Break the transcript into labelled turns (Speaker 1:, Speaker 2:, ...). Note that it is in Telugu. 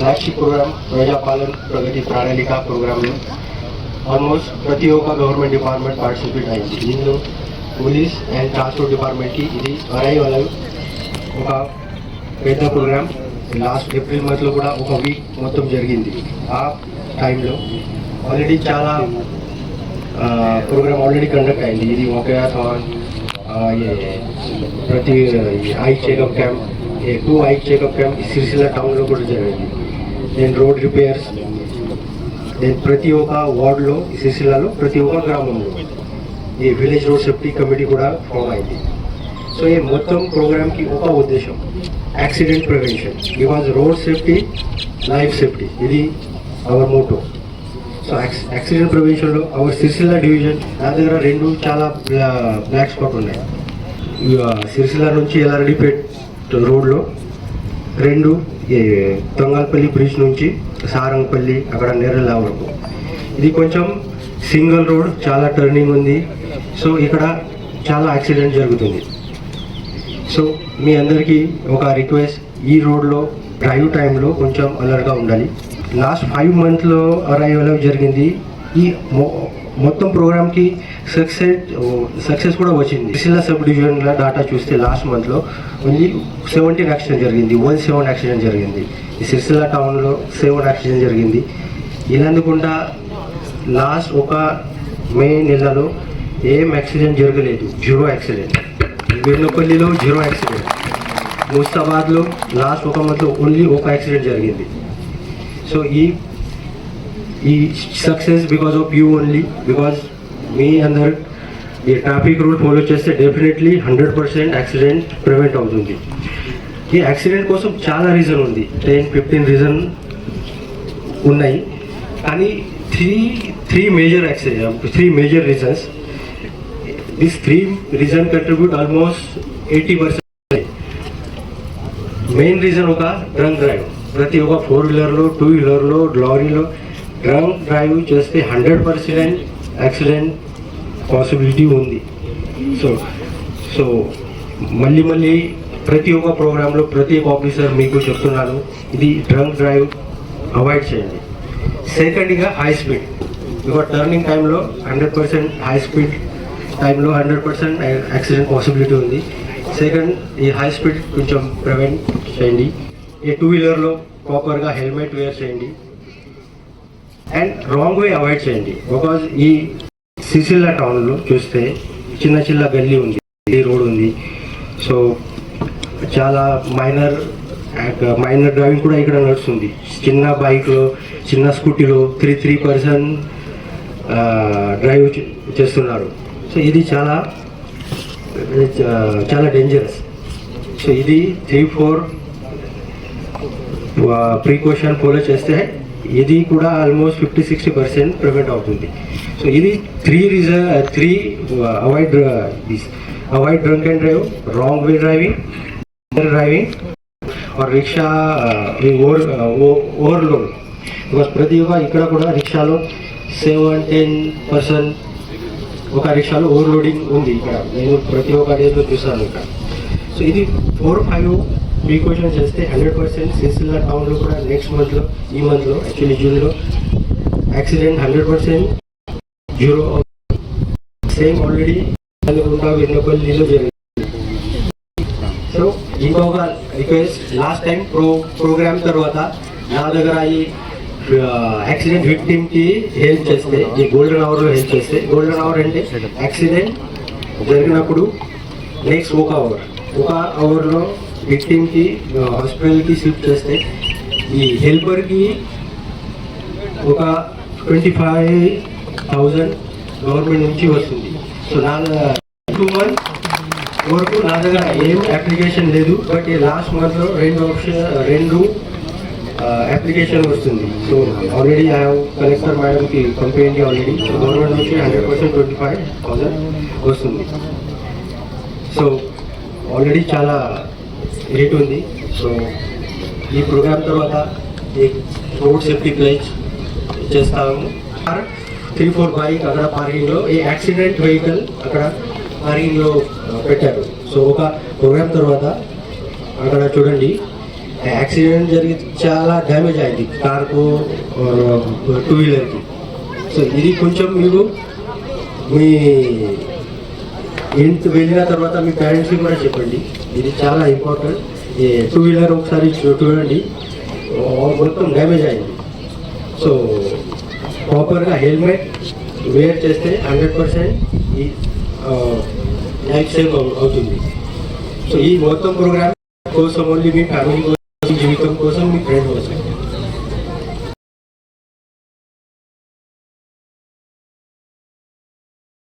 Speaker 1: ఫ్లాగ్షిప్ ప్రోగ్రామ్ ప్రజాపాలన ప్రగతి ప్రణాళిక ప్రోగ్రాంలో ఆల్మోస్ట్ ప్రతి ఒక్క గవర్నమెంట్ డిపార్ట్మెంట్ పార్టిసిపేట్ అయింది. దీనిలో పోలీస్ అండ్ ట్రాన్స్పోర్ట్ డిపార్ట్మెంట్కి ఇది అరైవల్ ఒక పెద్ద ప్రోగ్రామ్. లాస్ట్ ఏప్రిల్ మంత్లో కూడా ఒక వీక్ మొత్తం జరిగింది. ఆ టైంలో ఆల్రెడీ చాలా ప్రోగ్రామ్ ఆల్రెడీ కండక్ట్ అయింది. ఇది వాకథాన్, ప్రతి eye checkup camp, 2 eye checkup camp Sircilla టౌన్లో కూడా జరిగింది. దెన్ రోడ్ రిపేర్స్, దెన్ ప్రతి ఒక్క వార్డులో సిరిసిల్లలో ప్రతి ఒక్క గ్రామంలో ఈ విలేజ్ రోడ్ సేఫ్టీ కమిటీ కూడా ఫామ్ అయింది. సో ఈ మొత్తం ప్రోగ్రామ్కి ఒక ఉద్దేశం accident prevention, because road safety life safety, ఇది అవర్ మోటో. సో యాక్సిడెంట్ ప్రివెన్షన్లో అవర్ సిరిసిల్ల డివిజన్ నా దగ్గర 2 చాలా బ్లాక్ స్పాట్ ఉన్నాయి. సిరిసిల్ల నుంచి ఎల్ఆర్డిపేట్ రోడ్లో 2, తొంగల్పల్లి బ్రిడ్జ్ నుంచి సారంగపల్లి అక్కడ నేరల వరకు. ఇది కొంచెం సింగిల్ రోడ్, చాలా టర్నింగ్ ఉంది. సో ఇక్కడ చాలా యాక్సిడెంట్ జరుగుతుంది. సో మీ అందరికీ ఒక రిక్వెస్ట్, ఈ రోడ్లో డ్రైవ్ టైంలో కొంచెం అలర్ట్గా ఉండాలి. లాస్ట్ 5 మంత్లో అరైవల్ జరిగింది. ఈ మొత్తం ప్రోగ్రామ్కి సక్సెస్ కూడా వచ్చింది. సిరిసిల్ల సబ్ డివిజన్ల డాటా చూస్తే లాస్ట్ మంత్లో ఓన్లీ 17 యాక్సిడెంట్ జరిగింది, 17 యాక్సిడెంట్ జరిగింది. ఈ సిరిసిల్ల టౌన్లో 7 యాక్సిడెంట్ జరిగింది. ఇలాంటికుండా లాస్ట్ ఒక మే నెలలో ఏం యాక్సిడెంట్ జరగలేదు, 0 యాక్సిడెంట్. వీర్నపల్లిలో 0 యాక్సిడెంట్. ముస్తాబాద్లో లాస్ట్ ఒక మంత్లో ఓన్లీ 1 యాక్సిడెంట్ జరిగింది. సో ఈ success because of you only, because మీ అందరు ఈ ట్రాఫిక్ రూల్ ఫాలో చేస్తే డెఫినెట్లీ 100% యాక్సిడెంట్ ప్రివెంట్ అవుతుంది. ఈ యాక్సిడెంట్ కోసం చాలా రీజన్ ఉంది, 10-15 రీజన్ ఉన్నాయి. కానీ 3 major reasons. This 3 reason contribute almost 80%. Main reason ఒక డ్రంక్ డ్రైవ్. ప్రతి ఒక్క 4 వీలర్లో 2 వీలర్లో లారీలో డ్రంక్ డ్రైవ్ చేస్తే 100% యాక్సిడెంట్ పాసిబిలిటీ ఉంది. సో మళ్ళీ ప్రతి ఒక్క ప్రోగ్రాంలో ప్రతి ఒక్క ఆఫీసర్ మీకు చెప్తున్నాను, ఇది డ్రంక్ డ్రైవ్ అవాయిడ్ చేయండి. సెకండ్గా హై స్పీడ్, బికాజ్ టర్నింగ్ టైంలో 100% హై స్పీడ్ టైంలో 100% యాక్సిడెంట్ పాసిబిలిటీ ఉంది. సెకండ్, ఈ హై స్పీడ్ కొంచెం ప్రివెంట్ చేయండి. ఈ 2 వీలర్లో ప్రాపర్గా హెల్మెట్ వేర్ చేయండి. అండ్ రాంగ్ వే అవాయిడ్ చేయండి. బికాజ్ ఈ సిరిసిల్ల టౌన్లో చూస్తే చిన్న గల్లీ ఉంది, రోడ్ ఉంది. సో చాలా మైనర్ డ్రైవింగ్ కూడా ఇక్కడ నడుస్తుంది. చిన్న బైక్లో, చిన్న స్కూటీలో 3% డ్రైవ్ చేస్తున్నారు. సో ఇది చాలా డేంజరస్. సో ఇది 3-4 ప్రికాషన్ ఫాలో చేస్తే ఇది కూడా ఆల్మోస్ట్ 50-60% ప్రివెంట్ అవుతుంది. సో ఇది 3 avoid drunk and drive, wrong way driving और रिक्शा ఓవర్లోడ్. బికాస్ ప్రతి ఒక్క ఇక్కడ కూడా రిక్షాలో 7-10% ఒక రిక్షాలో ఓవర్లోడింగ్ ఉంది. ఇక్కడ నేను ప్రతి ఒక్క డేలో చూస్తాను ఇక్కడ. సో ఇది 4-5 ప్రికాషన్ చేస్తే 100% సిరిసిల్ల టౌన్లో కూడా నెక్స్ట్ మంత్లో, ఈ మంత్లో యాక్చువల్లీ జూన్లో యాక్సిడెంట్ 100% 0. సేమ్ ఆల్రెడీ వీర్నపల్లిలో జరిగింది. సో ఇంకొక రిక్వెస్ట్, లాస్ట్ టైం ప్రోగ్రామ్ తర్వాత నా దగ్గర ఈ యాక్సిడెంట్ విక్టిమ్కి హెల్ప్ చేస్తే, ఈ గోల్డెన్ అవర్లో హెల్ప్ చేస్తే, గోల్డెన్ అవర్ అంటే యాక్సిడెంట్ జరిగినప్పుడు నెక్స్ట్ ఒక అవర్లో విక్టిమ్కి హాస్పిటల్కి షిఫ్ట్ చేస్తే ఈ హెల్పర్కి ఒక 25,000 గవర్నమెంట్ నుంచి వస్తుంది. సో నా 2 months వరకు నా దగ్గర ఏం అప్లికేషన్ లేదు. బట్ ఈ లాస్ట్ మంత్లో 2 అప్లికేషన్ వస్తుంది. So already I have collector మేడంకి పంపించి ఆల్రెడీ. సో గవర్నమెంట్ నుంచి 100% 25,000 వస్తుంది. సో ఆల్రెడీ చాలా రేట్ ఉంది. సో ఈ ప్రోగ్రామ్ తర్వాత ఈ రోడ్ సేఫ్టీ ప్లేజ్ చేస్తాము. 3-4 బైక్ అక్కడ పార్కింగ్లో, ఈ యాక్సిడెంట్ వెహికల్ అక్కడ పార్కింగ్లో పెట్టారు. సో ఒక ప్రోగ్రామ్ తర్వాత అక్కడ చూడండి యాక్సిడెంట్ జరిగి చాలా డ్యామేజ్ అయింది కార్కు, టూ వీలర్కి. సో ఇది కొంచెం మీరు మీ ఇంటి వెళ్ళిన తర్వాత మీ పేరెంట్స్కి కూడా చెప్పండి, ఇది చాలా ఇంపార్టెంట్. ఈ టూ వీలర్ ఒకసారి చూడండి, మొత్తం డ్యామేజ్ అయింది. సో ప్రాపర్గా హెల్మెట్ వేర్ చేస్తే 100% ఈ లైఫ్ సేవ్ అవుతుంది. సో ఈ మొత్తం ప్రోగ్రామ్ కోసం ఓన్లీ మీ ఫ్యామిలీ కోసం, జీవితం కోసం, మీ ఫ్రెండ్ కోసం.